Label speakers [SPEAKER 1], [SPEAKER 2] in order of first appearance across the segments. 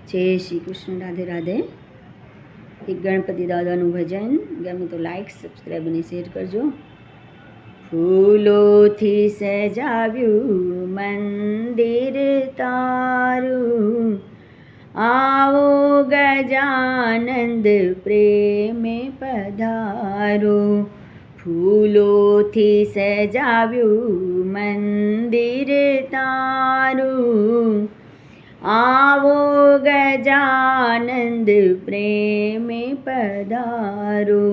[SPEAKER 1] જય શ્રી કૃષ્ણ, રાધે રાધે. એક ગણપતિ દાદાનું ભજન ગમે તો લાઈક, સબસ્ક્રાઈબ અને શેર કરજો. ફૂલોથી સજાવ્યું મંદિર તારું, આવો ગજાનંદ પ્રેમે પધારો. ફૂલોથી સજાવ્યું મંદિર તારું, આવો ગજાનંદ પ્રેમે પધારો.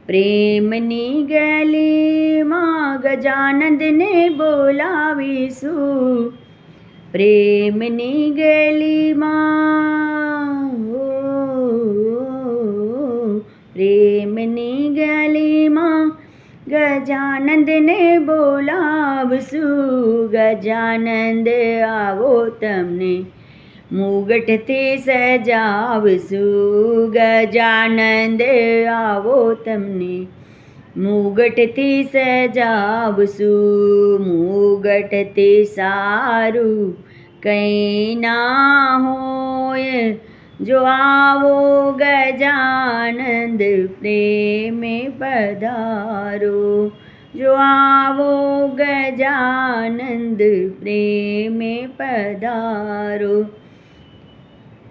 [SPEAKER 1] પ્રેમની ગલીમાં ગજાનંદને બોલાવીશું, પ્રેમની ગલીમાં પ્રેમની ગલીમાં ગજાનંદને બોલાવશું. ગજાનંદ આવો તમને મુગટથી સજાવશું. ગજાનંદ આવો તમને મુગટથી સજાવશું. મુગટથી સારું કંઈ ના હોય, જો આવો ગજાનંદ પ્રેમે પધારો. જો આવો ગજાનંદ પ્રેમે પધારો.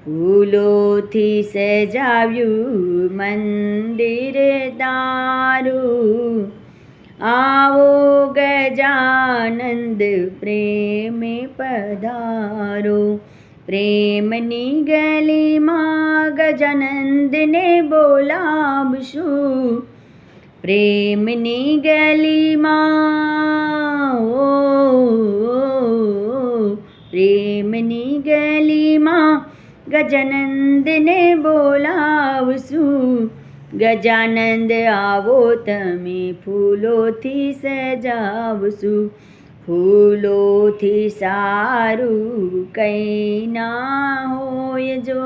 [SPEAKER 1] ફૂલોથી સજાવ્યું મંદિર તારું, આવો ગજાનંદ પ્રેમે પધારો. પ્રેમની ગલીમાં ગજાનંદને બોલાવશું, પ્રેમની ગલીમાં પ્રેમની ગલીમાં ગજાનંદને બોલાવશું. ગજાનંદ આવો તમે ફૂલોથી સજાવશું. ફૂલોથી સારું કંઈ ના હોય, જો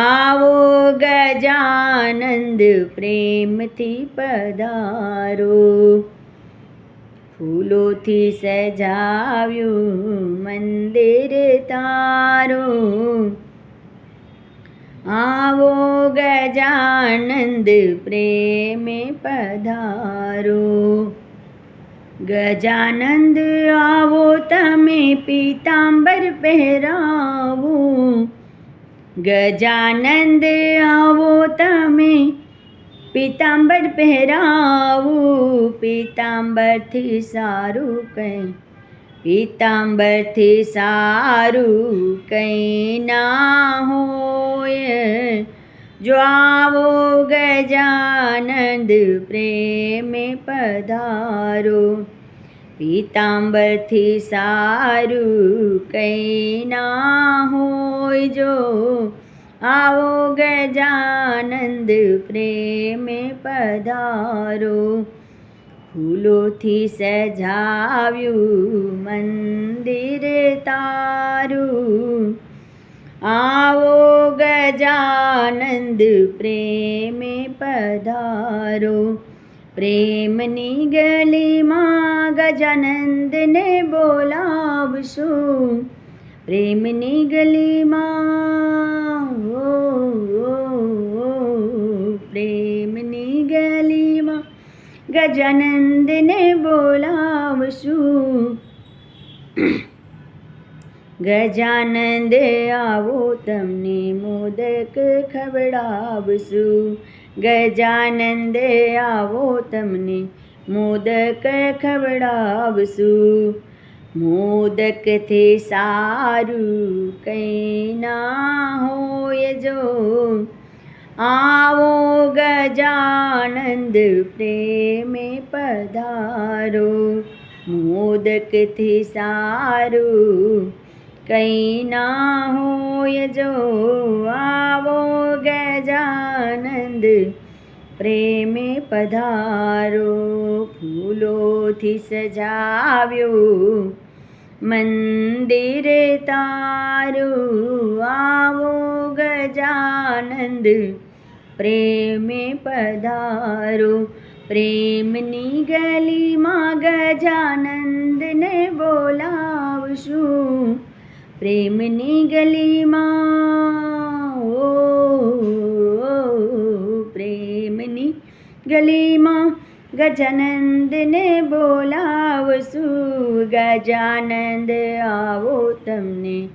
[SPEAKER 1] આવો ગજાનંદ પ્રેમથી પધારો. ફૂલોથી સજાવ્યું મંદિર તારું, આવો ગજાનંદ પ્રેમે પધારો. ગજાનંદ આવો તમે પીતાંબર પહેરાવો. ગજાનંદ આવો તમે પીતાંબર પહેરાવું. પીતાંબરથી સારું કંઈ, પીતાંબરથી સારું કંઈ ના હોય, જો આવો ગજાનંદ પ્રેમે પધારો. પીતાંબરથી સારું કંઈ ના હોય, જો આવો ગજાનંદ પ્રેમે પધારો. ફૂલોથી સજાવ્યું મંદિર તારું, આવો ગજાનંદ પ્રેમે પધારો. પ્રેમની ગલીમાં ગજાનંદને બોલાવશું, પ્રેમની ગલીમાં પ્રેમની ગલીમાં ગજાનંદને બોલાવશું. ગજાનંદ આવો તમને મોદક ખવડાવશું. ગજાનંદ આવો તમને મોદક ખવડાવશું. મોદકથી સારું કંઈ ના હોય, જો આવો ગજાનંદ પ્રેમે પધારો. મોદકથી સારું કંઈ ના હોય, જો આવો ગજાનંદ પ્રેમે પધારો. ફૂલોથી સજાવ્યું મંદિર તારું, આવો ગજાનંદ પ્રેમે પધારો. પ્રેમની ગલીમાં ગજાનંદને બોલાવશું, પ્રેમની ગલીમાં પ્રેમની ગલીમાં ગજાનંદને બોલાવશું. ગજાનંદ આવો તમને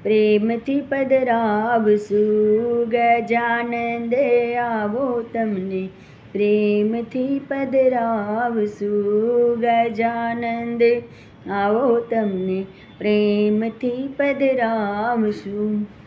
[SPEAKER 1] પ્રેમથી પધરાવશું. ગજાનંદ આવો તમને પ્રેમથી પધરાવશું. ગજાનંદ આવો તમને પ્રેમથી પધરાવશું.